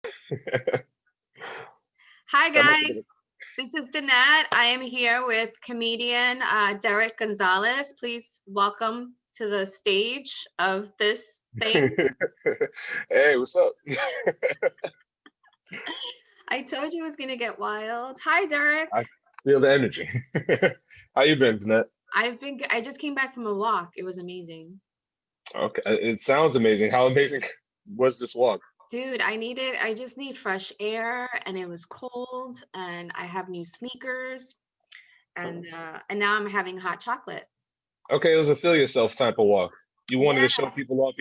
Hi That must have guys, been this is Danette. I am here with comedian Derick Gonzalez. Please welcome to the stage of this thing. Hey, what's up? I told you it was gonna get wild. Hi Derek. I feel the energy. How you been, Danette? I just came back from a walk. It was amazing. Okay, it sounds amazing. How amazing was this walk? Dude, I just need fresh air and it was cold and I have new sneakers and now I'm having hot chocolate. Okay, it was a feel yourself type of walk. You wanted Yeah. to show people off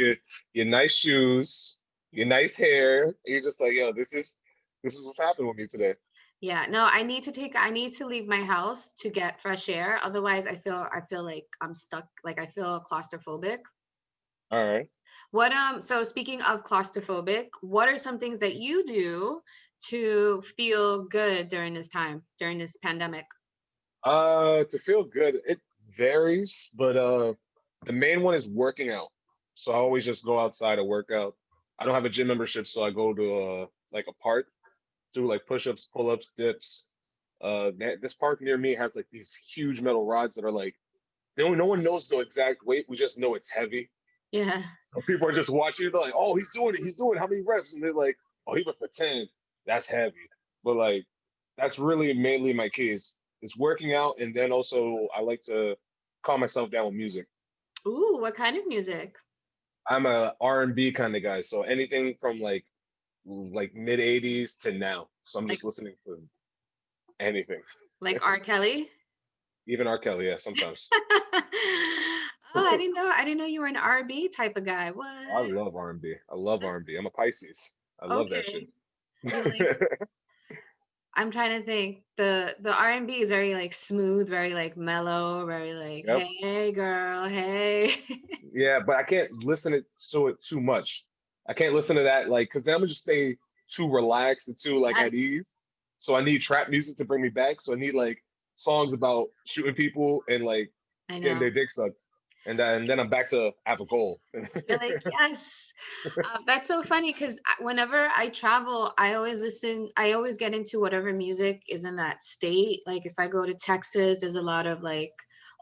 your nice shoes, your nice hair. And you're just like, yo, this is what's happening with me today. Yeah, no, I need to leave my house to get fresh air. Otherwise, I feel like I'm stuck, like I feel claustrophobic. All right. So speaking of claustrophobic, what are some things that you do to feel good during this time, during this pandemic? To feel good, it varies, but the main one is working out. So I always just go outside to work out. I don't have a gym membership, so I go to like a park, do like push-ups, pull-ups, dips. This park near me has like these huge metal rods that are like no one knows the exact weight. We just know it's heavy. Yeah. So people are just watching. They're like, "Oh, he's doing it. He's doing it. How many reps?" And they're like, "Oh, he went for 10. That's heavy." But like, that's really mainly my keys. It's working out, and then also I like to calm myself down with music. Ooh, what kind of music? I'm a R&B kind of guy, so anything from like mid '80s to now. So I'm Like just listening to anything, like R. Kelly? even R. Kelly. Yeah, sometimes. Oh, I didn't know you were an R&B type of guy. I What? love R&B. I love That's R&B. I'm a Pisces. I love that shit. okay. You like I'm trying to think. The R&B is very like smooth, very like mellow, very like, Yep. hey girl, hey. Yeah, but I can't to it too much. I can't listen to that like because then I'm gonna just stay too relaxed and too like at Yes, ease. So I need trap music to bring me back. So I need like songs about shooting people and like I getting know. their dick sucked. And then I'm back to I have a goal. You're like, yes. That's so funny because whenever I travel, I always get into whatever music is in that state. Like if I go to Texas, there's a lot of like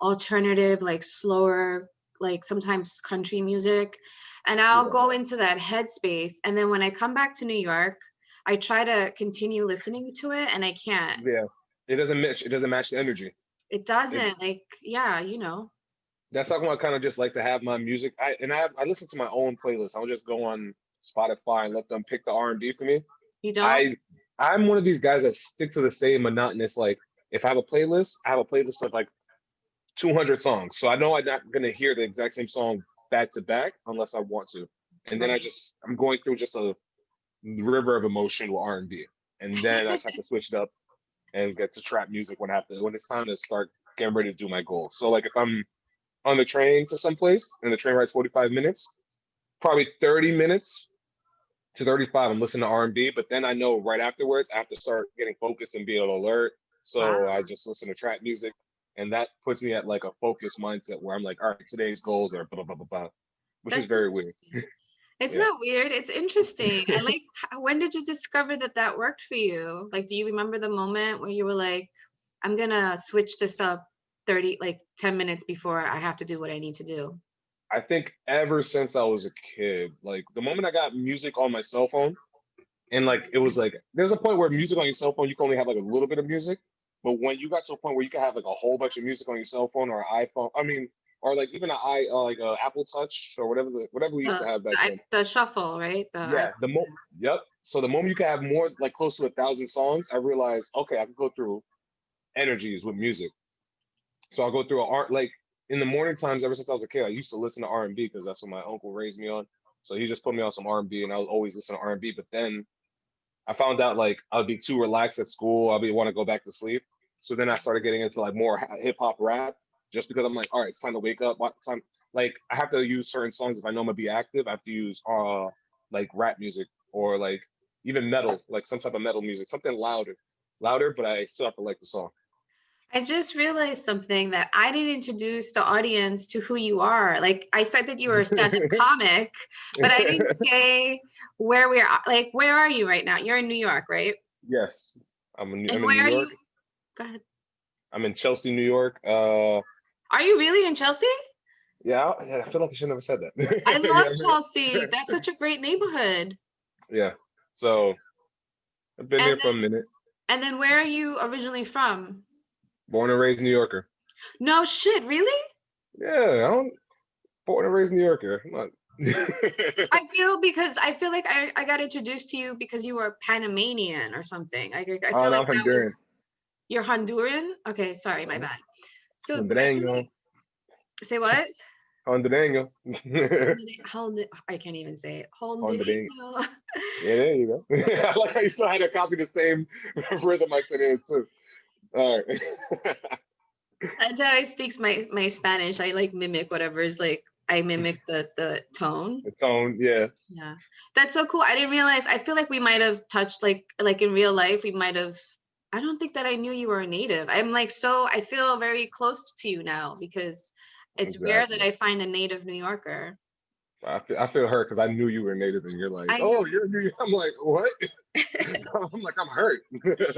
alternative, like slower, like sometimes country music. And I'll Yeah, go into that headspace. And then when I come back to New York, I try to continue listening to it and I can't. yeah. It doesn't match. It doesn't match the energy. It It doesn't, like, yeah, you know. that's how come I kind of just like to have my music. I listen to my own playlist. I'll just go on Spotify and let them pick the R&B for me. You don't? I I'm one of these guys that stick to the same monotonous. Like if I have a playlist, I have a playlist of like 200 songs. So I know I'm not gonna hear the exact same song back to back unless I want to. And then Right. I'm going through just a river of emotion with R&B, and then I just have to switch it up and get to trap music when it's time to start getting ready to do my goal. So like if I'm on the train to someplace and the train rides 45 minutes, probably 30 minutes to 35, I'm listening to R&B, but then I know right afterwards, I have to start getting focused and be alert. So I Wow. just listen to trap music, and that puts me at like a focused mindset where I'm like, all right, today's goals are blah, blah, blah, blah, blah, which is That's very weird. interesting. It's Yeah. not weird. It's interesting. I like, when did you discover that that worked for you? Like, do you remember the moment where you were like, I'm gonna switch this up 30, like 10 minutes before I have to do what I need to do? I think ever since I was a kid, like the moment I got music on my cell phone, and like it was like there's a point where music on your cell phone, you can only have like a little bit of music. But when you got to a point where you can have like a whole bunch of music on your cell phone or iPhone, I mean, or like even an i like Apple Touch or whatever we used to have back then. The shuffle, right? Yeah, yep. So the moment you can have more like close to 1,000 songs, I realized okay, I can go through energies with music. So I'll go through a art like in the morning times. Ever since I was a kid, I used to listen to R&B because that's what my uncle raised me on. So he just put me on some R&B, and I was always listening to R&B. But then I found out like I'd be too relaxed at school. I'd be want to go back to sleep. So then I started getting into like more hip hop rap, just because I'm like, all right, it's time to wake up. What time? Like I have to use certain songs if I know I'm gonna be active. I have to use like rap music or like even metal, like some type of metal music, something louder, but I still have to like the song. I just realized something that I didn't introduce the audience to who you are. Like I said that you were a stand-up comic, but I didn't say where we are. Like, where are you right now? You're in New York, right? Yes, And I'm in New where are York. you? Go ahead. I'm in Chelsea, New York. Are you really in Chelsea? Yeah, I feel like I should never said that. I love Yeah, Chelsea. That's such a great neighborhood. yeah. So I've been And here for a then minute. and then where are you originally from? Born and raised New Yorker. No shit, really? Yeah, I'm born and raised New Yorker. Come on. I feel like I got introduced to you because you were Panamanian or something. I Oh, feel no, like I'm that Honduran. was you're Honduran? Okay, sorry, my Uh-huh. bad. So I feel Hondureño. like say what? Hondureño. I can't even say it. Hondureño. Hondureño. Yeah, there you go. I like how you still had to copy the same rhythm I said in too. All right. That's how I speaks my Spanish. I like mimic whatever is like I mimic the tone. The tone, yeah. Yeah. That's so cool. I didn't realize. I feel like we might have touched like in real life we might have I don't think that I knew you were a native. I'm like so I feel very close to you now because it's rare that Exactly. I find a native New Yorker. I feel hurt because I knew you were native and you're like, I know. oh, you're New York. I'm like, what? I'm like, I'm hurt. I don't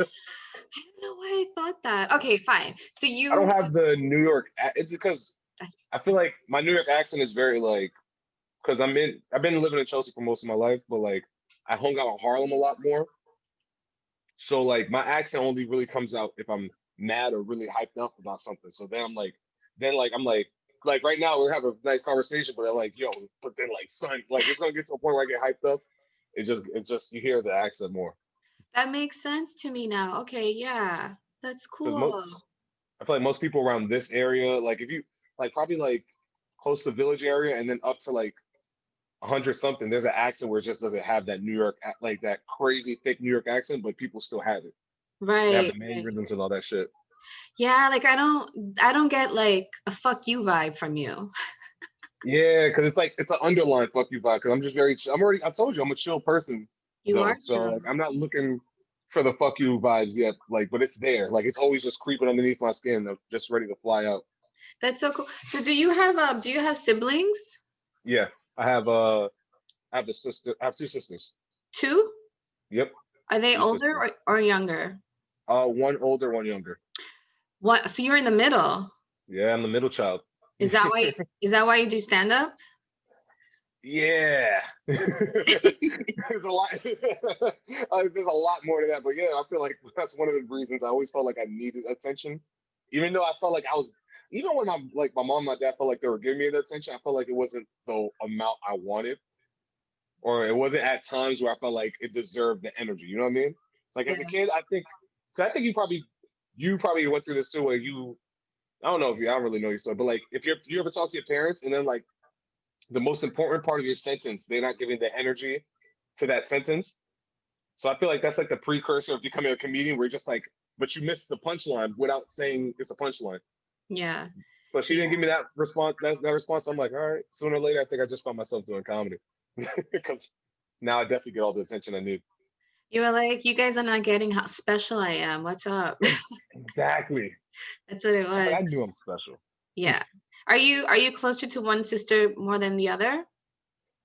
know why I thought that. Okay, fine. So I don't you so have the New York. It's because that's I feel like my New York accent is very like because I've been living in Chelsea for most of my life, but like I hung out in Harlem a lot more. So like my accent only really comes out if I'm mad or really hyped up about something. So then like I'm like right now we're having a nice conversation, but I'm like, yo, but then like son, like it's gonna get to a point where I get hyped up. It just you hear the accent more. that makes sense to me now. Okay, yeah. That's Because cool. I feel like most people around this area, like if you like probably like close to Village area and then up to like 100 something, there's an accent where it just doesn't have that New York like that crazy thick New York accent, but people still have it. They have Right, the right. mannerisms and all that shit. Yeah, like I don't get like a fuck you vibe from you. Yeah, because it's like it's an underlying fuck you vibe. Because I'm just very, I'm already, I told you I'm a chill person You though, are so chill. like I'm not looking for the fuck you vibes yet. Like, but it's there. Like it's always just creeping underneath my skin, just ready to fly out. That's so cool. So do you have siblings? Yeah, I have I have a sister. I have two sisters. Two? Yep, Are they two older sisters. or younger? One older, one younger. What so you're in the middle. Yeah, I'm the middle child. Is that why is that why you do stand up? Yeah, there's a lot. There's a lot more to that, but yeah, I feel like that's one of the reasons I always felt like I needed attention, even though I felt like I was, even when my mom and my dad felt like they were giving me the attention, I felt like it wasn't the amount I wanted, or it wasn't at times where I felt like it deserved the energy. You know what I mean? Like Yeah. as a kid, I think. So I think you probably went through this too, where I don't know if you I don't really know your story, but like if you ever talk to your parents and then like the most important part of your sentence, they're not giving the energy to that sentence. So I feel like that's like the precursor of becoming a comedian where you're just like, but you missed the punchline without saying it's a punchline. Yeah. So she didn't Yeah. give me that response. That response. I'm like, all right. Sooner or later, I think I just found myself doing comedy because now I definitely get all the attention I need. You were like, you guys are not getting how special I am. What's up? Exactly. That's what it I was like, I was. knew I'm special. Yeah. Are you closer to one sister more than the other?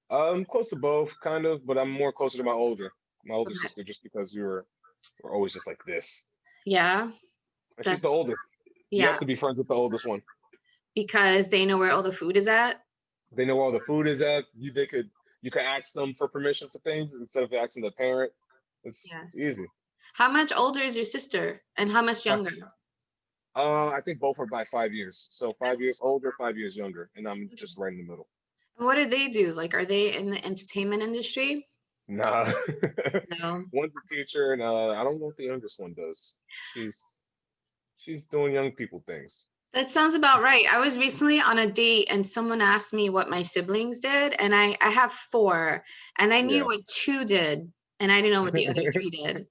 I'm close to both, kind of, but I'm more closer to my older Okay. sister, just because we're always just like this. Yeah. And she's the That's oldest. You yeah. have to be friends with the oldest one. Because they know where all the food is at. They know where all the food is at. You could ask them for permission for things instead of asking the parent. Yeah. It's easy. How much older is your sister and how much Uh, younger? I think both are by 5 years. So 5 years older, 5 years younger, and I'm just right in the middle. What do they do? Like, are they in the entertainment industry? Nah. No. One's a teacher, and I don't know what the youngest one does. She's she's doing young people things. That sounds about right. I was recently on a date and someone asked me what my siblings did, and I have four, and I knew Yeah. what two did, and I didn't know what the other three did.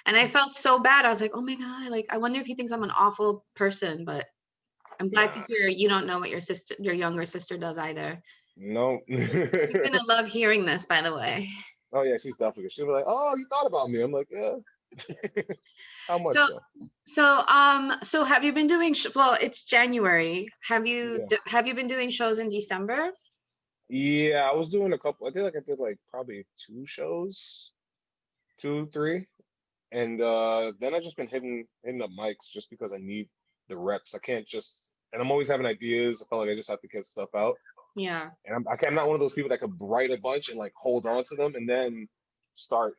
And I felt so bad. I was like, oh my God, like I wonder if he thinks I'm an awful person, but I'm glad to Nah. hear you don't know what your younger sister does either. No. She's gonna love hearing this, by the way. Oh yeah, she's definitely. She'll be like, "Oh, you thought about me." I'm like, "Yeah." How much So, so? so have you been doing, well, it's January. Yeah. Have you been doing shows in December? Yeah, I was doing a couple. I did like probably two shows, two, three. And then I just been hitting up mics just because I need the reps. I can't just, and I'm always having ideas. I feel like I just have to get stuff out. Yeah. And I'm not one of those people that could write a bunch and like hold on to them and then start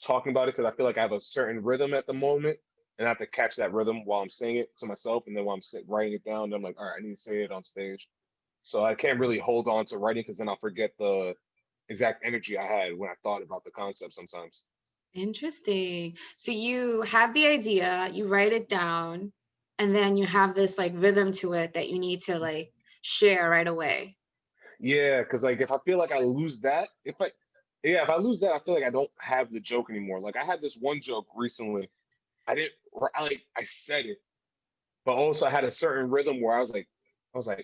talking about it because I feel like I have a certain rhythm at the moment and I have to catch that rhythm while I'm saying it to myself. And then while writing it down, I'm like, all right, I need to say it on stage. So I can't really hold on to writing because then I'll forget the exact energy I had when I thought about the concept sometimes. Interesting. So you have the idea, you write it down, and then you have this like rhythm to it that you need to like share right away. Yeah, because like if I feel like I lose that, if I lose that, I feel like I don't have the joke anymore. Like I had this one joke recently. I didn't I said it, but also I had a certain rhythm where I was like,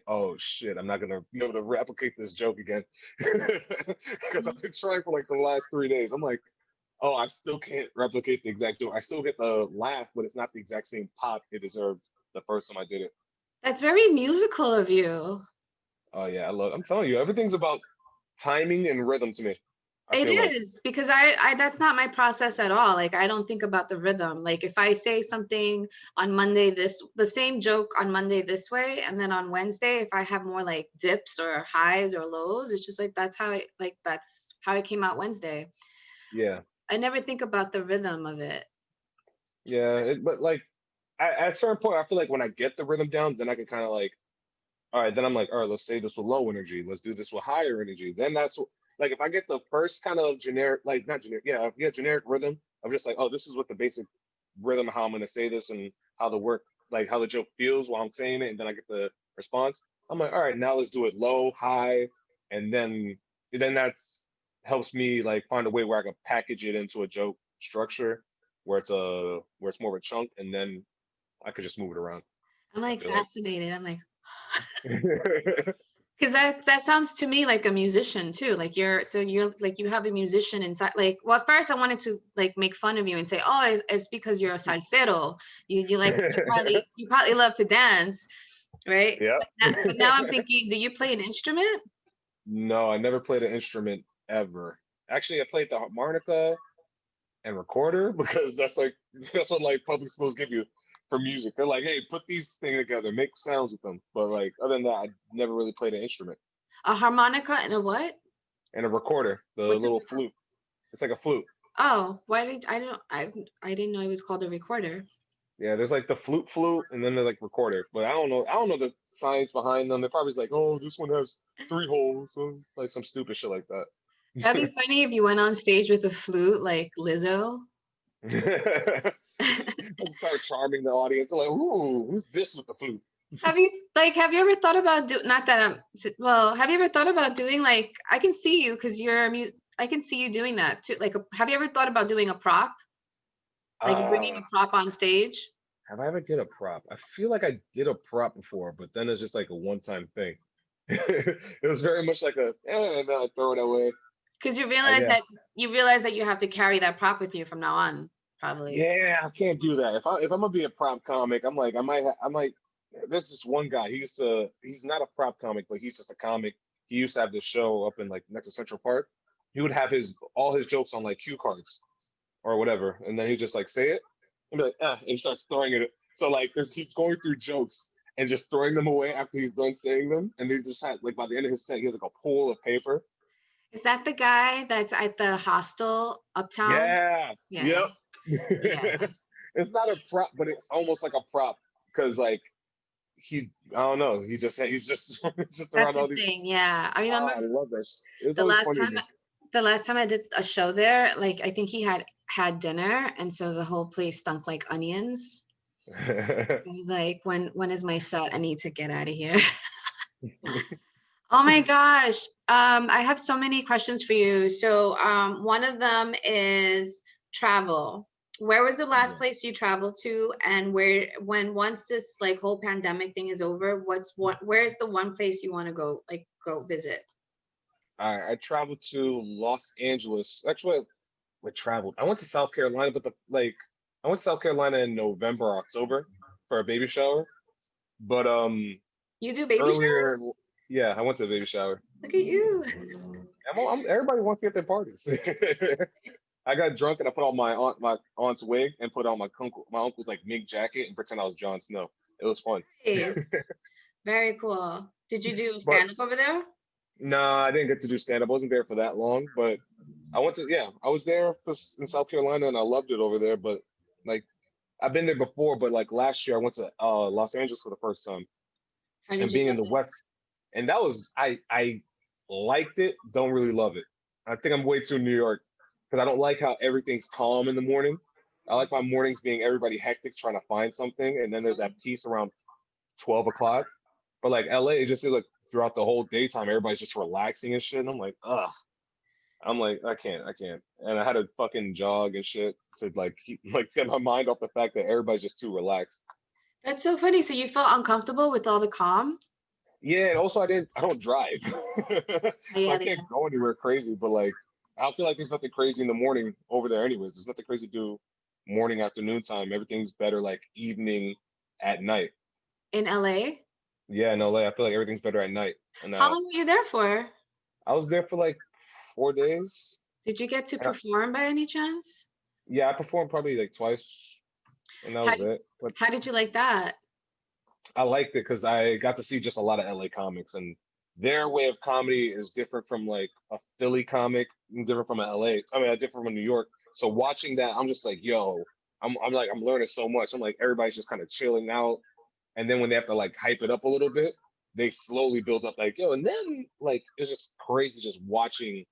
oh shit, I'm not gonna be able to replicate this joke again. Because I've been trying for like the last 3 days. I'm like, oh, I still can't replicate the exact joke. I still get the laugh, but it's not the exact same pop it deserved the first time I did it. That's very musical of you. Oh yeah, I'm telling you, everything's about timing and rhythm to me. I It feel like. is because I that's not my process at all. Like I don't think about the rhythm. Like if I say something on Monday the same joke on Monday this way, and then on Wednesday if I have more like dips or highs or lows, it's just like that's how it came out Wednesday. Yeah. I never think about the rhythm of it. Yeah, but like at a certain point, I feel like when I get the rhythm down, then I can kind of like, all right, then I'm like, all right, let's say this with low energy. Let's do this with higher energy. Then like if I get the first kind of generic, like not generic, yeah, if you get generic rhythm, I'm just like, oh, this is what the basic rhythm, how I'm gonna say this and how the work, like how the joke feels while I'm saying it, and then I get the response. I'm like, all right, now let's do it low, high, and then that's helps me like find a way where I can package it into a joke structure where it's more of a chunk, and then I could just move it around. I'm I like feel like. fascinated. I'm like, because that sounds to me like a musician too. Like you're like you have a musician inside. Like well, at first I wanted to like make fun of you and say, oh, it's because you're a salsero. You like you probably love to dance, right? Yeah. But now I'm thinking, do you play an instrument? No, I never played an instrument ever. Actually, I played the harmonica and recorder because that's what like public schools give you for music. They're like, hey, put these things together, make sounds with them. But like other than that, I never really played an instrument. A harmonica and a what? And a recorder, the What's a little flute. It's like a flute. oh, why did I didn't know it was called a recorder. Yeah, there's like the flute, and then there's like recorder. But I don't know the science behind them. They're probably just like, oh, this one has 3 holes, so like some stupid shit like That'd be that. funny if you went on stage with a flute like Lizzo. And start charming the audience. They're like, ooh, who's this with the flute? Have you ever thought about not that well, have you ever thought about doing like I can see you because I can see you doing that too. Like have you ever thought about doing a prop? Like bringing Uh, a prop on stage? have I ever did a prop? I feel like I did a prop before, but then it's just like a one-time thing. It was very much like and then I throw it away. Because Yeah. you realize that you have to carry that prop with you from now on, probably. Yeah, I can't do that. If I'm gonna be a prop comic, I'm like I might. There's this one guy. He's not a prop comic, but he's just a comic. He used to have this show up in like next to Central Park. He would have his all his jokes on like cue cards or whatever, and then he just like say it and be like and he starts throwing it. So like he's going through jokes and just throwing them away after he's done saying them, and he just had like by the end of his set, he has like a pool of paper. Is that the guy that's at the hostel uptown? Yeah. Yeah. Yep. Yeah. It's not a prop, but it's almost like a prop because like I don't know, he's just he's just That's around all his these. thing. Yeah. I remember Oh, I love this. It's the always last funny to time me. the last time I did a show there, like I think he had dinner and so the whole place stunk like onions. I was like, when is my set? I need to get out of here. Oh my gosh. I have so many questions for you. So one of them is travel. Where was the last Yeah. place you traveled to? And once this like whole pandemic thing is over, where's the one place you want to go visit? I traveled to Los Angeles. Actually, what traveled. I went to South Carolina, but I went to South Carolina in November or October for a baby shower. But You do baby earlier, showers? yeah, I went to a baby shower. Look at you. Everybody wants to get their parties. I got drunk and I put on my aunt's wig and put on my uncle's like mink jacket and pretend I was Jon Snow. It was fun. Nice. Very cool. Did you do But stand up over there? nah, I didn't get to do stand up. I wasn't there for that long, but I was there in South Carolina and I loved it over there. But like, I've been there before, but like last year I went to Los Angeles for the first time How did and you being in like the it? West, and that was I liked it, don't really love it. I think I'm way too New York because I don't like how everything's calm in the morning. I like my mornings being everybody hectic trying to find something, and then there's that peace around 12 o'clock. But like LA, it just feels like throughout the whole daytime, everybody's just relaxing and shit. And I'm like, ugh. I'm like, I can't. And I had to fucking jog and shit to like keep like get my mind off the fact that everybody's just too relaxed. That's so funny. So you felt uncomfortable with all the calm? Yeah, and also I don't drive. Oh, So I yeah, can't yeah. go anywhere crazy, but like I feel like there's nothing crazy in the morning over there anyways. There's nothing crazy to do morning, afternoon time. Everything's better like evening at night. In LA? Yeah, in LA, I feel like everything's better at night. And How long were you there for? I was there for like 4 days. Did you get to Uh, perform by any chance? Yeah, I performed probably like twice, and that How was did, it. But how did you like that? I liked it because I got to see just a lot of LA comics, and their way of comedy is different from like a Philly comic, and different from a LA. I mean, different from New York. So watching that, I'm just like, yo, I'm like, I'm learning so much. I'm like, everybody's just kind of chilling out, and then when they have to like hype it up a little bit, they slowly build up like, yo, and then like it's just crazy just watching.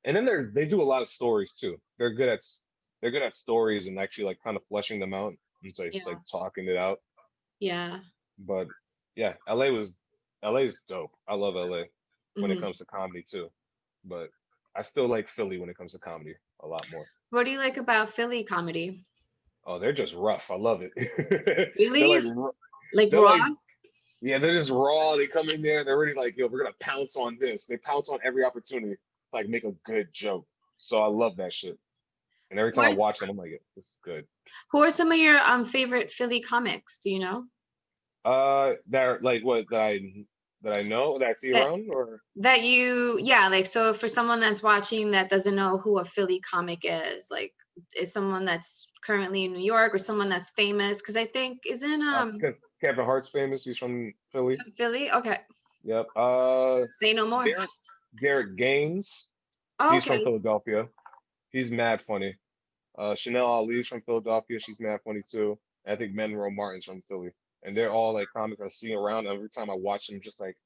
And then they do a lot of stories too. They're good at stories and actually like kind of fleshing them out. And so it's like Yeah. talking it out. Yeah. But yeah, LA's dope. I love LA when it Hmm. comes to comedy too. But I still like Philly when it comes to comedy a lot more. What do you like about Philly comedy? Oh, they're just rough. I love it. They're Really? like Like they're raw? like yeah, they're just raw. They come in there, they're already like, yo, we're gonna pounce on this. They pounce on every opportunity to like make a good joke. So I love that shit. And every Who time I are, watch them, I'm like, this is good. who are some of your favorite Philly comics? Do you know? That like what that I know that I see That around or that you, yeah, like, so for someone that's watching that doesn't know who a Philly comic is, like, is someone that's currently in New York or someone that's famous? Because I think isn't because Kevin Hart's famous. He's from Philly. from Philly? Okay. Yep. Say no more. Derek Derek Gaines. Oh, He's from okay. Philadelphia. He's mad funny. Chanel Ali's from Philadelphia. She's mad funny too. And I think Monroe Martin's from Philly. And they're all like comics I see around. Every time I watch them, just like,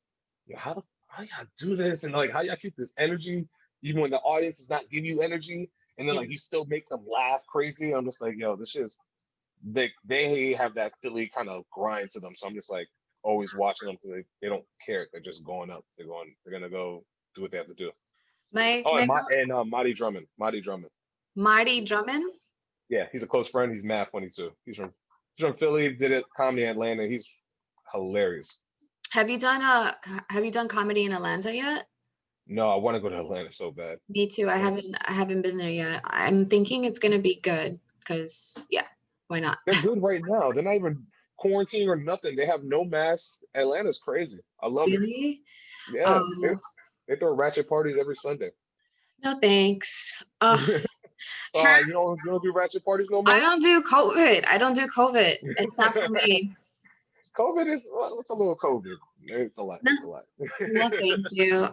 yo, how y'all do this? And like, how y'all keep this energy even when the audience does not give you energy? And then Yeah. like you still make them laugh crazy. I'm just like, yo, this is they have that Philly kind of grind to them. So I'm just like always watching them because they don't care. They're just going up. They're gonna go do what they have to do. My Oh, my girl, and Marty Drummond. Marty Drummond. Marty Drummond. Yeah, he's a close friend. He's mad funny too. He's from Philly, did it comedy in Atlanta. He's hilarious. Have you done comedy in Atlanta yet? No, I want to go to Atlanta so bad. Me too. I haven't been there yet. I'm thinking it's gonna be good because yeah, why not? They're good right now. They're not even quarantined or nothing. They have no masks. Atlanta's crazy. I love it. Really? Yeah, Oh, they throw ratchet parties every Sunday. no thanks. Her, You don't do ratchet parties no I more? don't do COVID. I don't do COVID. It's not for me. COVID is well, it's a little COVID. It's a lot. No, It's a lot. no, thank you.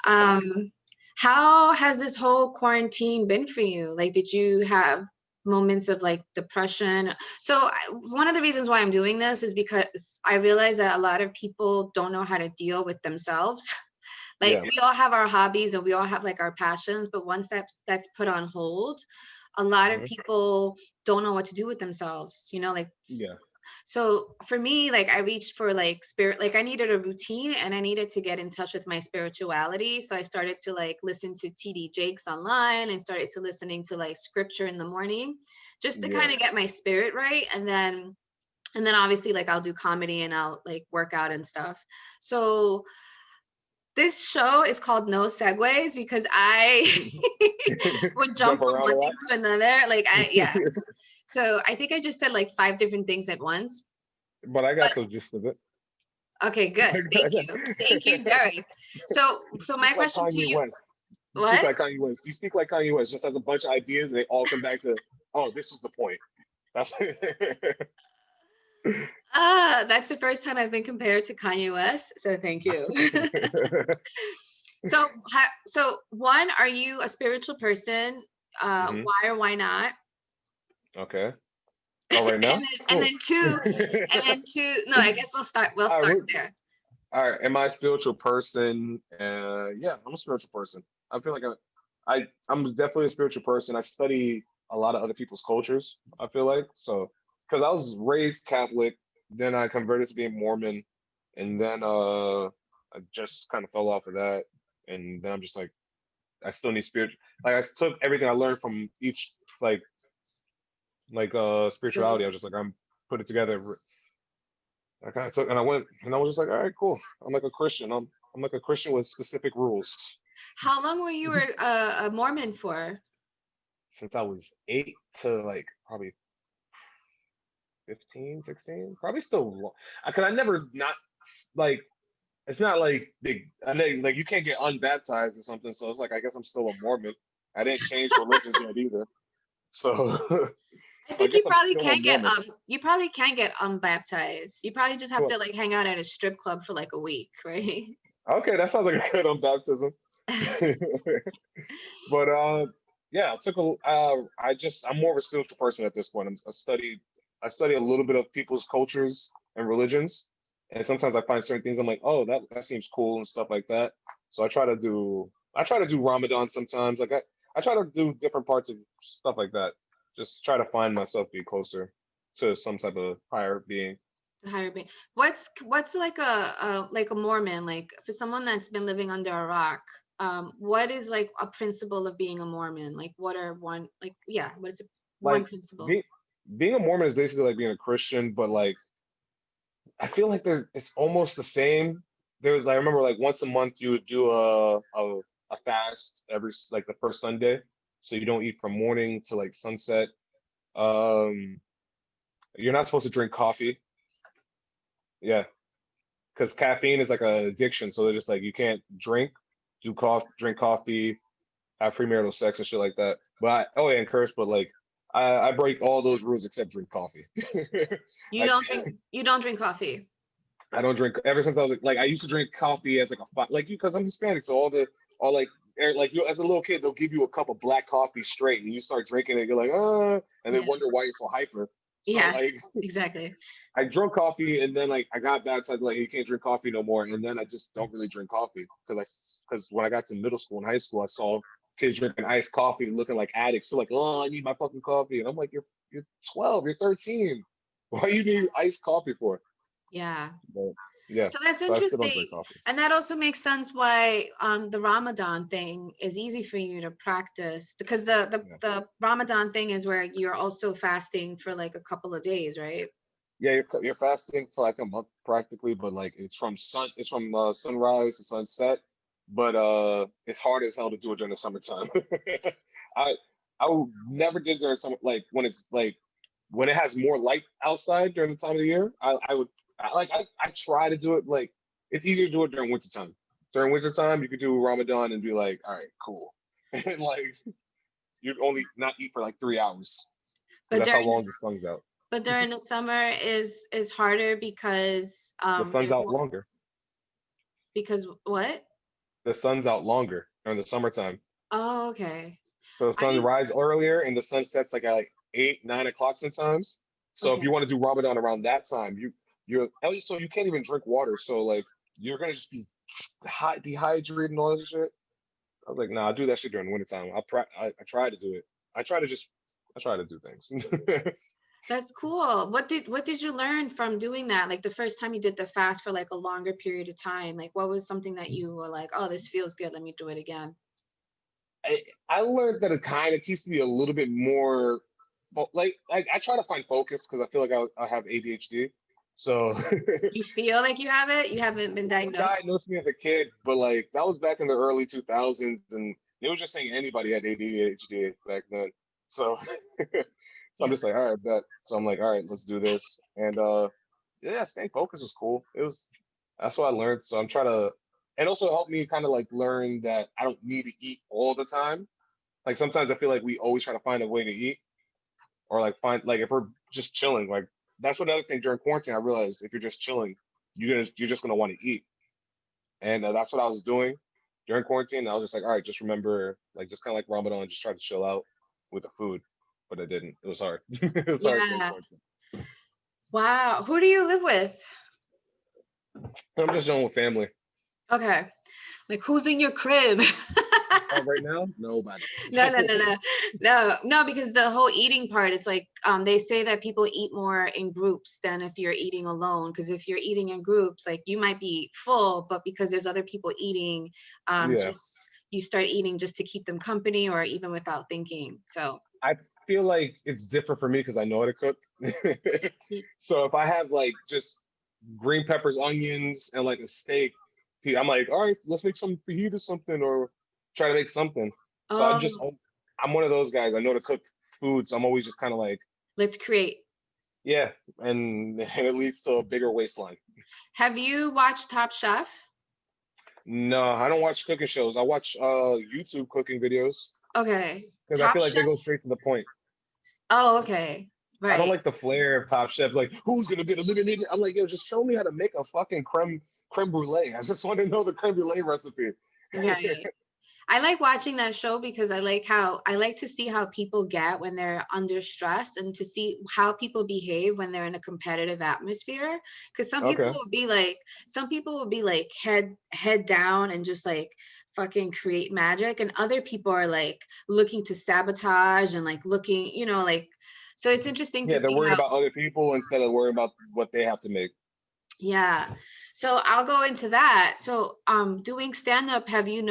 Um, how has this whole quarantine been for you? Like, did you have moments of like depression? So one of the reasons why I'm doing this is because I realize that a lot of people don't know how to deal with themselves. Like Yeah. we all have our hobbies and we all have like our passions, but once that's put on hold, a lot of Hmm. people don't know what to do with themselves, like. Yeah. So for me, like I reached for like spirit, like I needed a routine and I needed to get in touch with my spirituality. So I started to like listen to TD Jakes online and started to listening to like scripture in the morning just to Yeah. kind of get my spirit right. And then obviously like I'll do comedy and I'll like work out and stuff. So This show is called No Segues because I would jump Jump from around a one lot. thing to another. Like yeah. So I think I just said like 5 different things at once. But I But got the gist of it. okay, good. Thank you. Thank you, Derek. You So my speak like question to Kanye you, West. You speak what? like Kanye West. You speak like Kanye West. Just has a bunch of ideas, and they all come back to, oh, this is the point. That's That's the first time I've been compared to Kanye West. So thank you. So, so one, are you a spiritual person? hmm Why or why not? Okay. All right now, And cool. then two, no, I guess we'll All start right, there. all right. Am I a spiritual person? Yeah, I'm a spiritual person. I feel like I'm definitely a spiritual person. I study a lot of other people's cultures. I feel like so because I was raised Catholic, then I converted to being Mormon, and then I just kind of fell off of that, and then I'm just like I still need spirit. Like I took everything I learned from each like spirituality. I was just like I'm put it together. I kind of took and I went and I was just like, all right, cool. I'm like a Christian. I'm like a Christian with specific rules. How long were you a Mormon for? Since I was 8 to like probably 15, 16, probably still long. I never not like it's not like big. I know like you can't get unbaptized or something. So it's like I guess I'm still a Mormon. I didn't change religions yet either. So I I think guess I'm still a Mormon. you probably can get unbaptized. You probably just have Well, to like hang out at a strip club for like a week, right? okay, that sounds like a good unbaptism. But yeah, I took a I'm more of a spiritual person at this point. I study a little bit of people's cultures and religions, and sometimes I find certain things I'm like, oh, that seems cool and stuff like that. So I try to do Ramadan sometimes. I try to do different parts of stuff like that. Just try to find myself be closer to some type of higher being. The higher being. What's like a Mormon, like for someone that's been living under a rock? What is like a principle of being a Mormon? Like what are one like yeah, what is it, one Like principle? being being a Mormon is basically like being a Christian, but like I feel like it's almost the same. I remember like once a month you would do a fast like the first Sunday, so you don't eat from morning to like sunset. Um, you're not supposed to drink coffee, yeah, because caffeine is like an addiction. So they're just like you can't drink coffee, have premarital sex and shit like that. But oh yeah, and curse, but like I break all those rules except drink coffee. I You don't drink coffee. I don't drink ever since I was like I used to drink coffee as like like you because I'm Hispanic, so all like like you as a little kid they'll give you a cup of black coffee straight and you start drinking it, you're like and then Yeah. wonder why you're so hyper. So Yeah, like exactly. I drunk coffee and then like I got baptized like you can't drink coffee no more and then I just don't really drink coffee because when I got to middle school and high school I saw kids drinking iced coffee looking like addicts. So like oh I need my fucking coffee and I'm like you're 12, you're 13. Why you need iced coffee for? Yeah. But yeah, So that's so I still don't interesting. drink coffee. And that also makes sense why the Ramadan thing is easy for you to practice because Yeah. the Ramadan thing is where you're also fasting for like a couple of days, right? Yeah, you're fasting for like a month practically, but like it's from sunrise to sunset, but it's hard as hell to do it during the summertime. I I would never did during summer like when it has more light outside during the time of the year. I try to do it like it's easier to do it during wintertime. During wintertime, you could do Ramadan and be like, all right, cool, and like you'd only not eat for like 3 hours because But that's how during long this the sun's out. but during the summer is harder because The sun's there's out more longer. because what? The sun's out longer during the summertime. Oh, okay. So the I sun didn't rises earlier and the sun sets like at like 8, 9 o'clock sometimes. So if okay. you want to do Ramadan around that time, so you can't even drink water. So like you're gonna just be dehydrated and all that shit. I was like, nah, I do that shit during wintertime. I try to do it. I try to just I try to do things. That's cool. What did you learn from doing that? Like the first time you did the fast for like a longer period of time, like what was something that you were like, oh, this feels good, let me do it again. I, I learned that it kind of keeps me a little bit more like I try to find focus because I feel like I have ADHD. So You feel like you have it? You haven't been someone diagnosed? diagnosed me as a kid, but like that was back in the early 2000s, and they was just saying anybody had ADHD back then. So so I'm Yeah. just like, all right, bet. So I'm like, all right, let's do this. And yeah, staying focused was cool. It was that's what I learned. So I'm trying to and also helped me kind of like learn that I don't need to eat all the time. Like sometimes I feel like we always try to find a way to eat or like find like if we're just chilling, like that's another thing during quarantine. I realized if you're just chilling, you're just gonna want to eat, and that's what I was doing during quarantine. I was just like, all right, just remember, like just kind of like Ramadan, just try to chill out with the food, but I didn't. It was hard. It was hard during Yeah. quarantine. Wow. Who do you live with? I'm just chilling with family. Okay. Like who's in your crib? Oh, right now, nobody. No, no, no, no, no, no, because the whole eating part, it's like they say that people eat more in groups than if you're eating alone. Because if you're eating in groups, like you might be full, but because there's other people eating, Yeah, just you start eating just to keep them company or even without thinking. So I feel like it's different for me because I know how to cook. So if I have like just green peppers, onions, and like a steak, I'm like, all right, let's make some fajita something or try to make something. So um, I'm one of those guys. I know to cook food, so I'm always just kind of like, let's create. yeah, and it leads to a bigger waistline. Have you watched Top Chef? No, I don't watch cooking shows. I watch YouTube cooking videos Okay, because I Top feel like they Chef. go straight to the point. Oh, okay, I don't right. like the flair of Top Chef. Like, who's gonna get eliminated? I'm like, yo, just show me how to make a fucking creme brulee. I just want to know the creme brulee recipe. Right. I like watching that show because I like to see how people get when they're under stress and to see how people behave when they're in a competitive atmosphere. Because Okay. some people will be like head down and just like fucking create magic, and other people are like looking to sabotage and like looking, like. So it's interesting to Yeah, they're see worried how. about other people instead of worrying about what they have to make. Yeah. So I'll go into that. So doing stand up, have you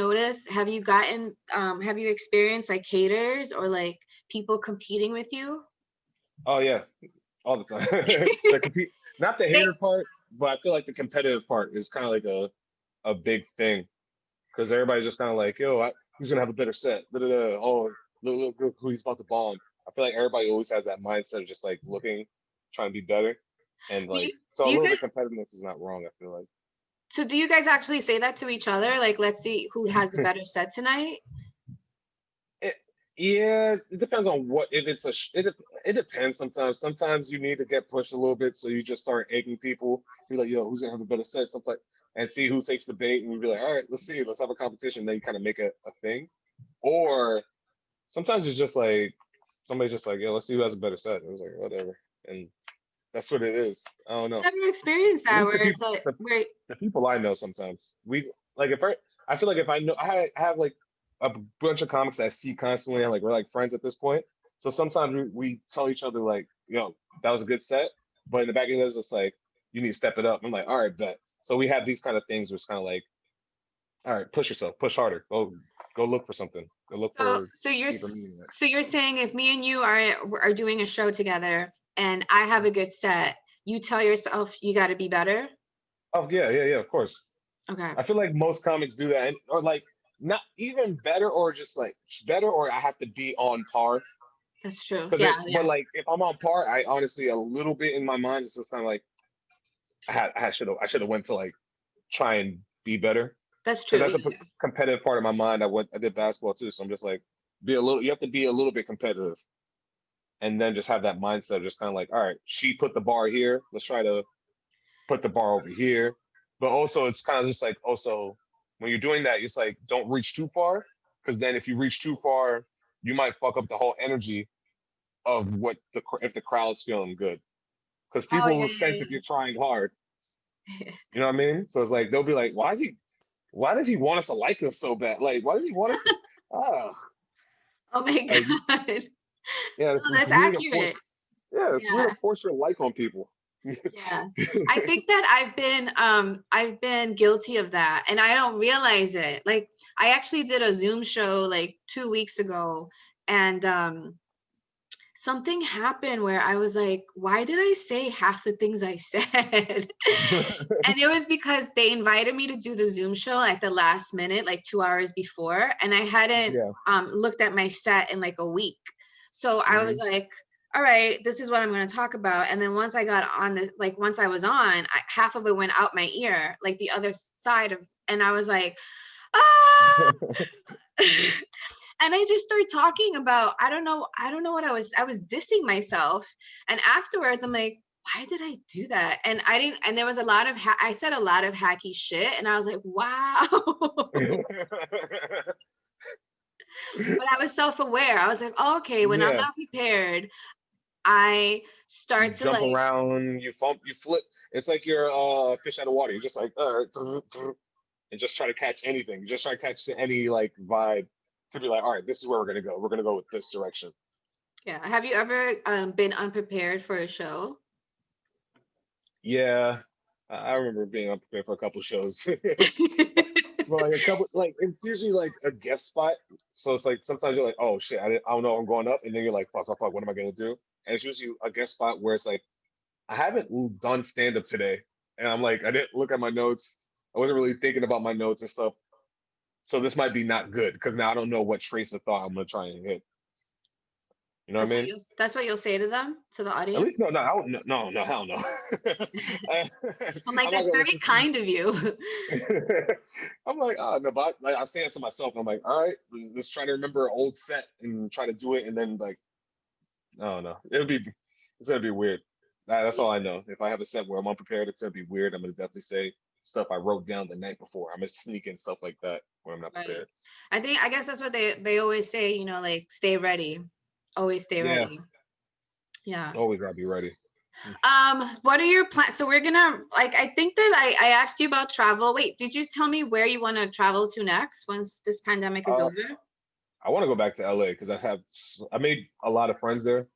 experienced like haters or like people competing with you? Oh yeah, all the time. The compete, not the They hater part, but I feel like the competitive part is kind of like a big thing because everybody's just kind of like, yo, who's gonna have a better set? Da, da, da. Oh, look who he's about to bomb. I feel like everybody always has that mindset of just like looking, trying to be better, and do like you so do a you little guys bit competitiveness is not wrong. I feel do you guys actually say that to each other? Like, let's see who has the like. better set tonight? It, yeah, it depends on what if it's it depends sometimes. Sometimes you need to get pushed a little bit, so you just start egging people. You're like, yo, who's gonna have a better set? Something and see who takes the bait, and you be like, all right, let's see, let's have a competition. Then you kind of make a thing. Or sometimes it's just like somebody's just like, yo, let's see who has a better set. It was like whatever, and that's what it is. I don't know. Never experienced At that least where it's like where the people I know sometimes we like if I feel like if I know I have like a bunch of comics that I see constantly and like we're like friends at this point. So sometimes we tell each other like, yo, that was a good set, but in the back of us it's like you need to step it up. I'm like, all right, bet. So we have these kind of things where it's kind of like, all right, push yourself, push harder, go look for something, go look so for so you're deeper meaning in it. so you're saying if me and you are doing a show together and I have a good set, you tell yourself you got to be better? Oh yeah, yeah, yeah, of course. Okay. I feel like most comics do that, or like not even better, or just like better, or I have to be on par. That's true. Because Yeah, but yeah. like if I'm on par, I honestly a little bit in my mind it's just kind of like I should have went to like try and be better That's because true. that's a Yeah. competitive part of my mind. I did basketball too, so I'm just like be a little. You have to be a little bit competitive, and then just have that mindset of just kind of like, all right, she put the bar here. Let's try to put the bar over here. But also, it's kind of just like also when you're doing that, it's like don't reach too far because then if you reach too far, you might fuck up the whole energy of what if the crowd's feeling good because Oh people yeah, will sense if yeah, you're trying hard. yeah. You know what I mean? So it's like they'll be like, why is he? Why does he want us to like us so bad? Like, why does he want us to? Ah, Oh my like God. yeah, No, it's that's weird to accurate. force. Yeah, it's weird Yeah. to force your like on people. Yeah. I think that I've been guilty of that and I don't realize it. Like I actually did a Zoom show like 2 weeks ago, and something happened where I was like, why did I say half the things I said? And it was because they invited me to do the Zoom show at the last minute, like 2 hours before. And I hadn't Yeah. looked at my set in like a week. So I was Hmm. like, all right, this is what I'm going to talk about. And then once I got on this, like once I was on, half of it went out my ear, like the other side of, and I was like, ah. And I just started talking about, I don't know what I was dissing myself. And afterwards I'm like, why did I do that? And I didn't, and there was a lot of, I said a lot of hacky shit. And I was like, wow. But I was self-aware. I was like, oh, okay, when I'm Yeah. not prepared, I You start to jump like, around, you bump, you flip. It's like you're a fish out of water. You're just like, and just try to catch anything. Just try to catch any like vibe to be like, all right, this is where we're gonna go. We're gonna go with this direction. yeah. Have you ever been unprepared for a show? Yeah, I remember being unprepared for a couple shows. But like a couple, like it's usually like a guest spot. So it's like sometimes you're like, oh shit, I don't know, I'm going up, and then you're like, fuck, fuck, fuck, what am I gonna do? And it's usually a guest spot where it's like, I haven't done stand up today, and I'm like, I didn't look at my notes. I wasn't really thinking about my notes and stuff. So this might be not good because now I don't know what trace of thought I'm gonna try and hit. You know what I mean? That's what you'll say to them, to the At least no, audience. no, I don't, no, no, no, hell no. I'm like, I'm not that's gonna very listen kind of you. to. I'm like, oh no, but like I say it to myself. I'm like, all right, let's try to remember an old set and try to do it, and then like, I don't know, it's gonna be weird. That's all I know. If I have a set where I'm unprepared, it's gonna be weird. I'm gonna definitely say stuff I wrote down the night before. I'm gonna sneak in stuff like that when I'm not Right. prepared. I guess that's what they always say, you know, like stay ready. Always stay Yeah, ready. Yeah. always gotta be ready. What are your plans? So we're gonna like, I think that I asked you about travel. Wait, did you tell me where you want to travel to next once this pandemic is Uh, over? I want to go back to LA because I made a lot of friends there.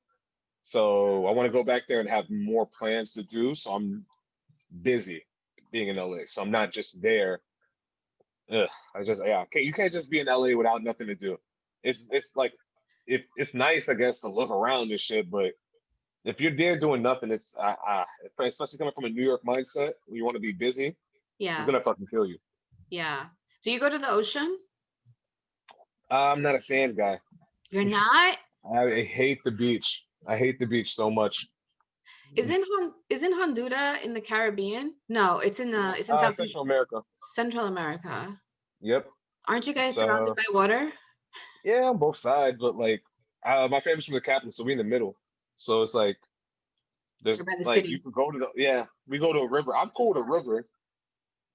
So I want to go back there and have more plans to do. So I'm busy being in LA. So I'm not just there. Ugh, you can't just be in LA without nothing to do. It's like it's nice, I guess, to look around and shit, but if you're there doing nothing, especially coming from a New York mindset where you want to be busy, it's Yeah. gonna fucking kill you. Yeah. Do you go to the ocean? I'm not a sand guy. You're not? I hate the beach. I hate the beach so much. Isn't Honduras in the Caribbean? No, it's in Central America. Central America. Yep. Aren't you guys surrounded So by water? yeah, on both sides, but like my family's from the capital, so we in the middle. So it's like Or there's by the like you city? can go to the yeah, we go to a river. I'm cool with a river.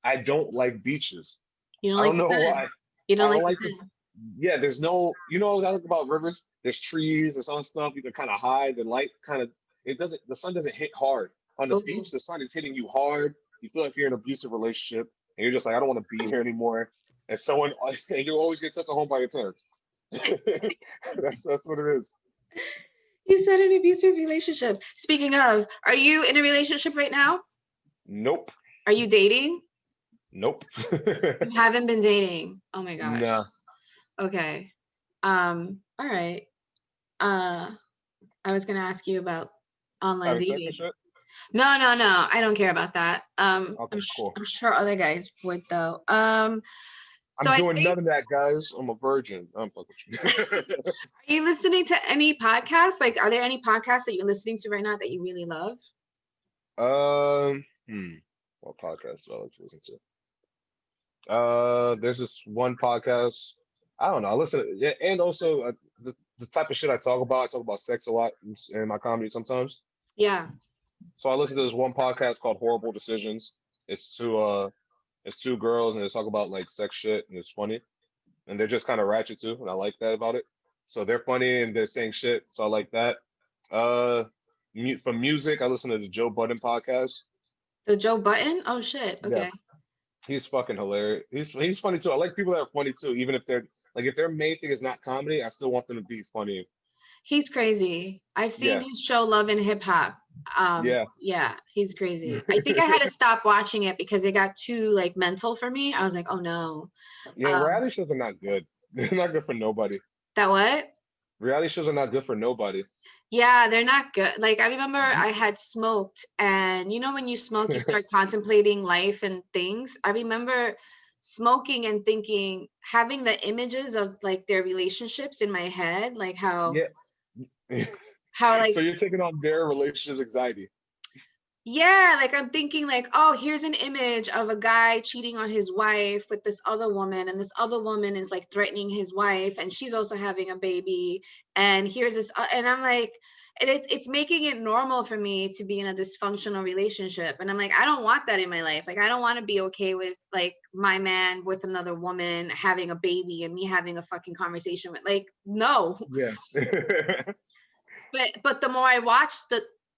I don't like beaches. You don't I like don't the know sun? why. You I don't don't like the like sun? this. Yeah, there's no, what I like about rivers. There's trees, there's on stuff you can kind of hide. The light kind of, the sun doesn't hit hard. On the Oh, beach, the sun is hitting you hard. You feel like you're in an abusive relationship, and you're just like, I don't want to be here anymore. And someone, and you always get taken home by your parents. That's what it is. you said an abusive relationship. Speaking of, are you in a relationship right now? Nope, Are you dating? nope. You haven't been dating. Oh my gosh. Nah. Okay. All right. Uh, I was gonna ask you about online Having sex and dating. shit. No, no, no. I don't care about that. Okay, cool. I'm sure other guys would though. So I'm I doing think, none of that, guys. I'm a virgin. I'm fucking with you. are you listening to any podcasts? Like, are there any podcasts that you're listening to right now that you really love? What podcast do I like to listen to? There's this one podcast. I don't know. I listen to, yeah, and also the type of shit I talk about sex a lot in my comedy sometimes. Yeah. So I listen to this one podcast called Horrible Decisions. It's it's two girls and they talk about like sex shit and it's funny. And they're just kind of ratchet too, and I like that about it. So they're funny and they're saying shit, so I like that. Uh, for music, I listen to the Joe Budden podcast. The Joe Button? Oh shit. Yeah, Okay. he's fucking hilarious. He's funny too. I like people that are funny too, even if they're like if their main thing is not comedy, I still want them to be funny. He's crazy. I've seen Yeah, his show Love and Hip Hop. yeah, Yeah, he's crazy. I think I had to stop watching it because it got too like mental for me. I was like, oh no. yeah. Um, Reality shows are not good. They're not good for nobody. that what? Reality shows are not good for nobody. Yeah, they're not good. Like I remember I had smoked, and you know when you smoke, you start contemplating life and things. I remember smoking and thinking, having the images of like their relationships in my head, like Yeah. how So like you're taking on their relationships anxiety. yeah, like I'm thinking like, oh, here's an image of a guy cheating on his wife with this other woman, and this other woman is like threatening his wife, and she's also having a baby. And here's this, and I'm like, and it's making it normal for me to be in a dysfunctional relationship. And I'm like, I don't want that in my life. Like, I don't want to be okay with like my man with another woman having a baby and me having a fucking conversation with, like, no. Yeah. But the more I watched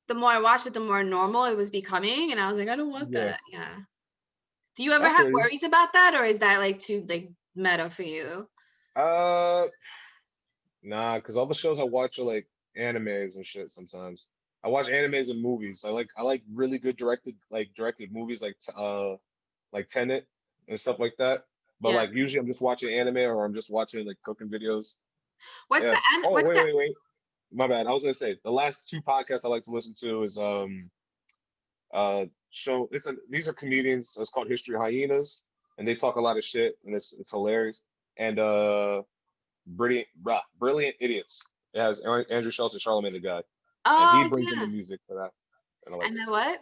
the more I watched it, the more normal it was becoming, and I was like, I don't want Yeah. that. Yeah. Do you ever I have feel you. worries about that, or is that like too like meta for you? Uh, nah, because all the shows I watch are like animes and shit sometimes. I watch animes and movies. I like really good directed movies like Tenet and stuff like that. But Yeah. like usually I'm just watching anime or I'm just watching like cooking videos. What's Yeah. the end? Oh, What's wait, that? wait, wait. My bad. I was gonna say the last two podcasts I like to listen to is show these are comedians. It's called History Hyenas, and they talk a lot of shit and it's hilarious. And brilliant idiots. It has Andrew Schultz and Charlamagne the God, and he Oh brings in the yeah. music for that, and I like And it. then what?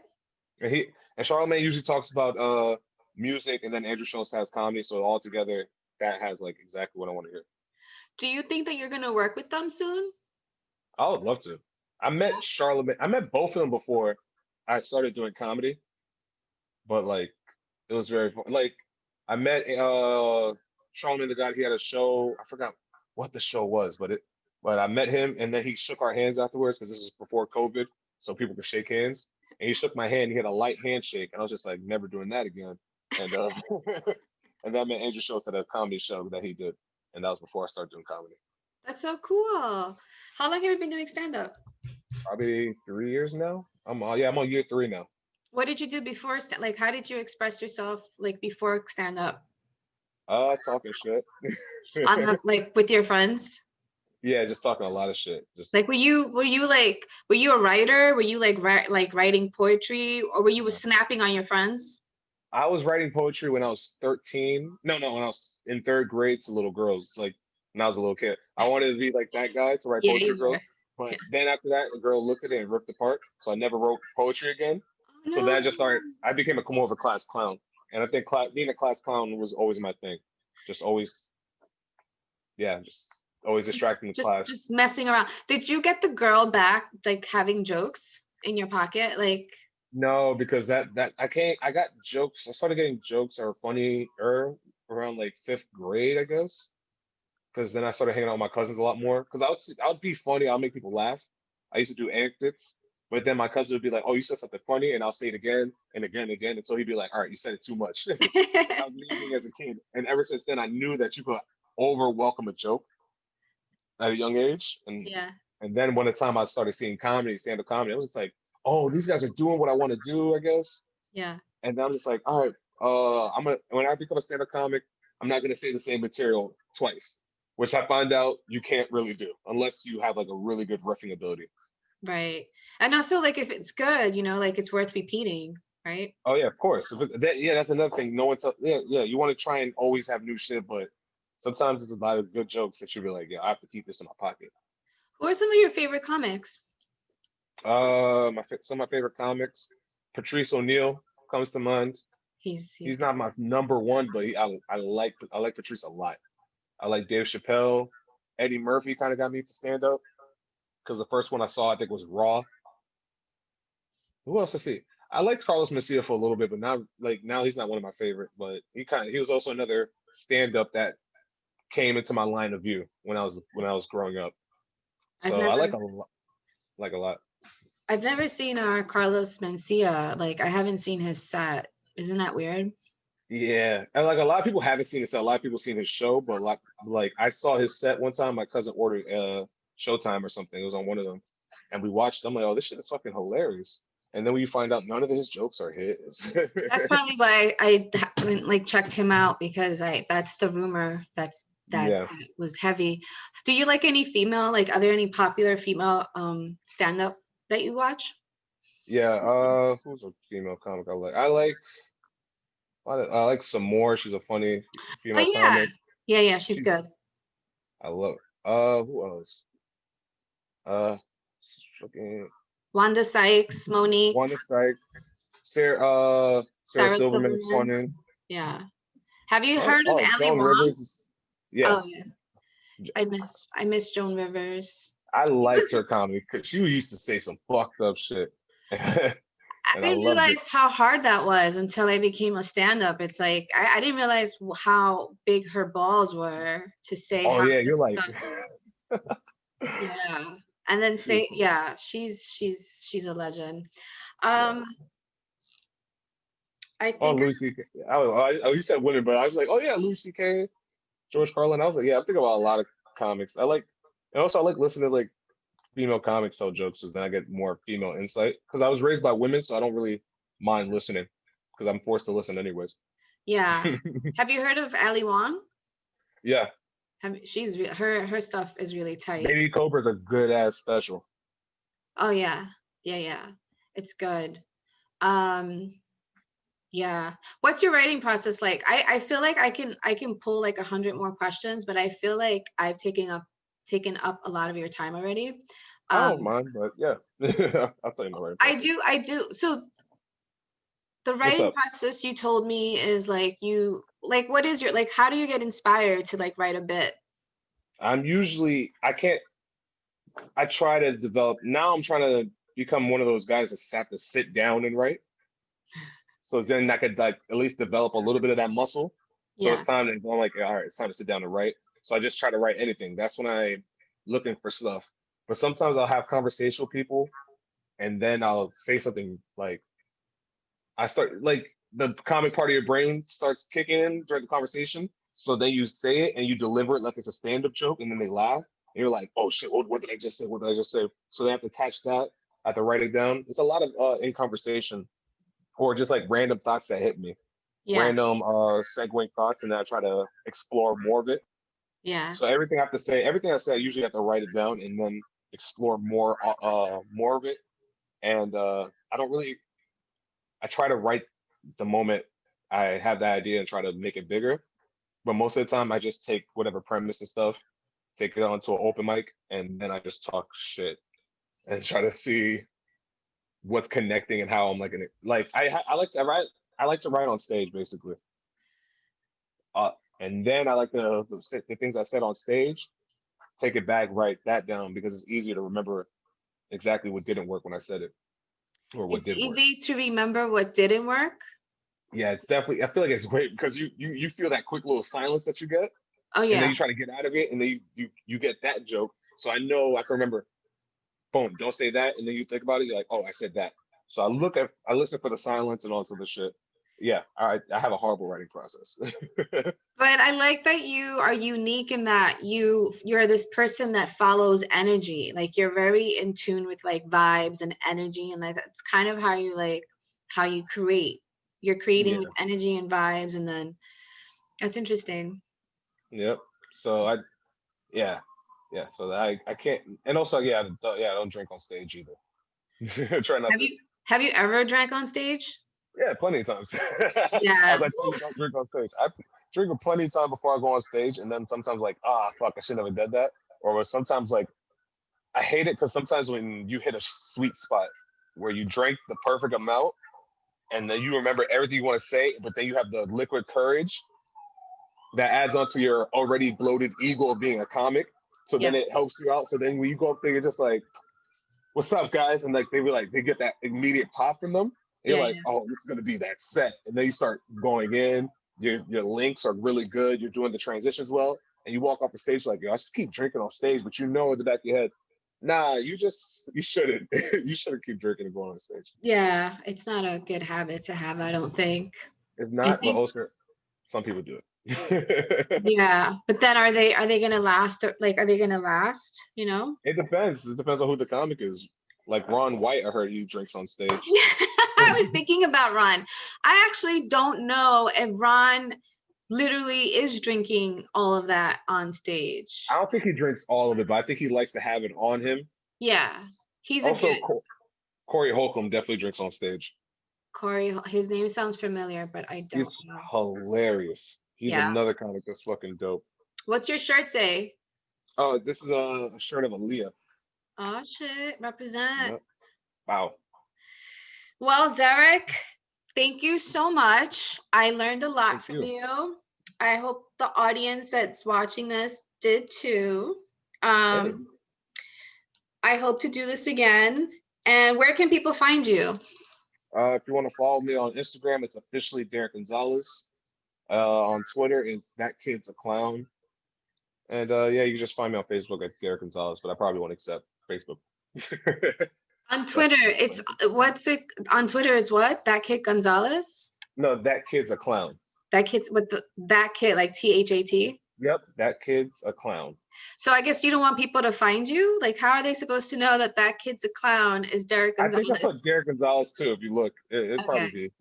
And Charlamagne usually talks about music, and then Andrew Schultz has comedy, so all together that has like exactly what I want to hear. Do you think that you're gonna work with them soon? I would love to. I met Charlamagne. I met both of them before I started doing comedy, but like it was very fun. Like I met Charlamagne the God. He had a show. I forgot what the show was, but I met him and then he shook our hands afterwards because this was before COVID, so people could shake hands. And he shook my hand. He had a light handshake, and I was just like, never doing that again. And and then I met Andrew Schultz at a comedy show that he did, and that was before I started doing comedy. That's so cool. How long have you been doing stand up? Probably 3 years now. I'm on year three now. What did you do before like how did you express yourself like before stand up? Talking shit. On the like with your friends? Yeah, just talking a lot of shit. Just Like were you a writer? Were you like writing poetry, or were you uh, snapping on your friends? I was writing poetry when I was 13. No, when I was in third grade to little girls. Like when I was a little kid, I wanted to be like that guy to write Yeah, poetry to you were. girls. But then after that, a girl looked at it and ripped apart. So I never wrote poetry again. So then Oh I just started. no. I became more of a class clown, and I think being a class clown was always my thing. Just always, yeah, just always Just distracting the just class. just messing around. Did you get the girl back like having jokes in your pocket? Like No, because that I can't. I got jokes. I started getting jokes that were funny around like fifth grade, I guess. Because then I started hanging out with my cousins a lot more. Because I would be funny. I'll make people laugh. I used to do anecdotes, but then my cousin would be like, "Oh, you said something funny," and I'll say it again and again and again until he'd be like, "All right, you said it too much." And I was leaving as a kid, and ever since then, I knew that you could over welcome a joke at a young age, yeah. and then when the time I started seeing comedy, stand-up comedy, I was just like, "Oh, these guys are doing what I want to do, I guess." Yeah. And then I'm just like, all right, when I become a stand-up comic, I'm not gonna say the same material twice, which I find out you can't really do unless you have like a really good riffing ability. Right. And also like if it's good, like it's worth repeating, right? Oh yeah, of course. Yeah, that's another thing. No one tell yeah. You want to try and always have new shit, but sometimes it's a lot of good jokes that you'll be like, yeah, I have to keep this in my pocket. Who are some of your favorite comics? Some of my favorite comics, Patrice O'Neill comes to mind. He's He's good. not my number one, but I like Patrice a lot. I like Dave Chappelle. Eddie Murphy kind of got me to stand up because the first one I saw I think was Raw. Who else I see? I liked Carlos Mencia for a little bit, but now he's not one of my favorite. But he was also another stand up that came into my line of view when I was growing up. I've So I never like a lot. I've never seen Carlos Mencia. Like I haven't seen his set. Isn't that weird? Yeah, and like a lot of people haven't seen it. So a lot of people seen his show, but like I saw his set one time. My cousin ordered Showtime or something. It was on one of them, and we watched. I'm like, oh, this shit is fucking hilarious. And then when you find out none of his jokes are his. That's probably why I haven't like checked him out, because that's the rumor Yeah. that was heavy. Do you like any female, like, are there any popular female stand-up that you watch? Yeah. Who's a female comic I like? I like some more. She's a funny Oh female yeah. comic. Yeah, she's She's good. I love. Who else? Uh, fucking Wanda Sykes, Monique, Wanda Sykes. Sarah Sarah Silverman is Silverman. funny. Yeah. Have you heard of Oh, Ali Joan Wong? Rivers yeah. Oh yeah. I miss Joan Rivers. I She liked was her comedy because she used to say some fucked up shit, and I I didn't loved it. realize how hard that was until I became a stand-up. It's like I didn't realize how big her balls were to say Oh half yeah, the you're like, stuff. Yeah. And then she was say, funny. yeah, she's a legend. Yeah. Um, I Oh, think Louis C.K. You said women, but I was like, oh yeah, Louis C.K., George Carlin. I was like, yeah, I'm thinking about a lot of comics. And also I like listening to like female comics tell jokes, because then I get more female insight. Because I was raised by women, so I don't really mind listening, because I'm forced to listen anyways. yeah. Have you heard of Ali Wong? Yeah, Her stuff is really tight. Baby Cobra's a good ass special. Oh yeah. Yeah. It's good. Um, yeah. What's your writing process like? I feel like I can pull like 100 more questions, but I feel like I've taken up a lot of your time already. I Um, don't mind, but yeah, I'll tell you my writing I process. do I do. So the What's writing up? process you told me is like what is your, like, how do you get inspired to like write a bit? I can't. I try to develop. Now I'm trying to become one of those guys that have to sit down and write. So then I could like at least develop a little bit of that muscle. So it's Yeah. time to, I'm like, all right, it's time to sit down and write. So I just try to write anything. That's when I'm looking for stuff. But sometimes I'll have conversation with people, and then I'll say something like, I start like the comic part of your brain starts kicking in during the conversation. So then you say it and you deliver it like it's a stand-up joke, and then they laugh. And you're like, oh shit, what did I just say? What did I just say? So they have to catch that. I have to write it down. It's a lot of in conversation, or just like random thoughts that hit me, Yeah. random segueing thoughts, and then I try to explore more of it. Yeah. So everything I have to say, everything I say, I usually have to write it down and then explore more of it. And I don't really, I try to write the moment I have that idea and try to make it bigger. But most of the time, I just take whatever premise and stuff, take it onto an open mic, and then I just talk shit and try to see what's connecting and how I'm like in it. Like I like to write. I like to write on stage basically. Uh, and then I like the things I said on stage, take it back, write that down, because it's easier to remember exactly what didn't work when I said it, or what It's did work. easy to remember what didn't work. Yeah, it's definitely. I feel like it's great because you feel that quick little silence that you get, Oh and then yeah. you try to get out of it, and then you get that joke. So I can remember. Boom, don't say that, and then you think about it. You're like, oh, I said that. So I listen for the silence and also the shit. Yeah, I have a horrible writing process. But I like that you are unique in that you're this person that follows energy. Like you're very in tune with like vibes and energy, and like that's kind of how you create. You're creating with Yeah, energy and vibes, and then that's interesting. yep. So yeah, yeah. So I can't, and also I don't drink on stage either. Try not Have to. you have you ever drank on stage? Yeah, plenty of times. Yeah. As I told you, don't drink on stage. I drink plenty of time before I go on stage, and then sometimes like, ah, fuck, I should never did that. Or sometimes like, I hate it because sometimes when you hit a sweet spot where you drank the perfect amount, and then you remember everything you want to say, but then you have the liquid courage that adds onto your already bloated ego of being a comic. So Yeah. then it helps you out. So then when you go up there, you're just like, what's up, guys? And like they get that immediate pop from them. And you're Yeah. like, Yeah. oh, this is gonna be that set. And then you start going in. Your links are really good. You're doing the transitions well. And you walk off the stage like, yo, I just keep drinking on stage, but you know in the back of your head, nah, you shouldn't. You shouldn't keep drinking and going on stage. Yeah. It's not a good habit to have, I don't think. It's I not, but think also some people do it. yeah. But then are they gonna last, or like are they gonna last, you know? It depends. It depends on who the comic is. Like Ron White, I heard he drinks on stage. I was thinking about Ron. I actually don't know if Ron literally is drinking all of that on stage. I don't think he drinks all of it, but I think he likes to have it on him. Yeah, he's a Also, good Corey Holcomb definitely drinks on stage. Corey. His name sounds familiar, but I don't He's know. hilarious. He's Yeah. another comic that's fucking dope. What's your shirt say? Oh, this is a shirt of Aaliyah. Oh shit, represent. Yep. Wow. Well, Derek, thank you so much. I learned a lot Thank from you. you. I hope the audience that's watching this did too. Hey. I hope to do this again. And where can people find you? If you want to follow me on Instagram, it's officially Derick Gonzalez. On Twitter, it's that kid's a clown. And yeah, you can just find me on Facebook at Derick Gonzalez, but I probably won't accept Facebook. On Twitter, it's what's it on Twitter? It's what? That kid Gonzalez? No, that kid's a clown. That kid's with that kid, like THAT? Yep, that kid's a clown. So I guess you don't want people to find you? Like, how are they supposed to know that that kid's a clown is Derick I think I Gonzalez? put Derick Gonzalez too. If you look, it'd Okay. probably be.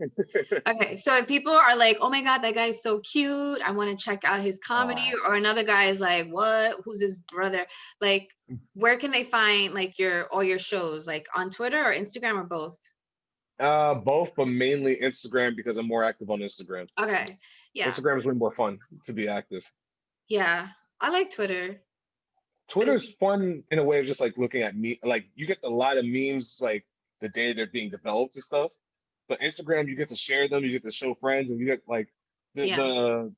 Okay, so if people are like, oh my God, that guy's so cute, I want to check out his comedy, or another guy is like, what? Who's his brother? Like, where can they find like all your shows? Like on Twitter or Instagram or both? Both, but mainly Instagram because I'm more active on Instagram. Okay, yeah. Instagram is way more fun to be active. Yeah, I like Twitter. Twitter's fun in a way of just like looking at me, like you get a lot of memes like the day they're being developed and stuff. But Instagram, you get to share them, you get to show friends, and you get like the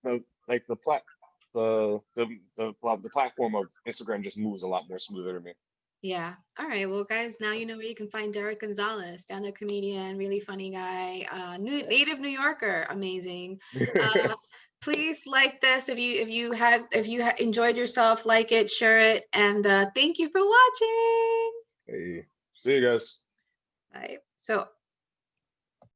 platform of Instagram just moves a lot more smoother to me. Yeah. All right. Well, guys, now you know where you can find Derick Gonzalez, stand-up comedian, really funny guy, native New Yorker, amazing. Please like this if you enjoyed yourself, like it, share it, and thank you for watching. Hey, see you guys. Bye. So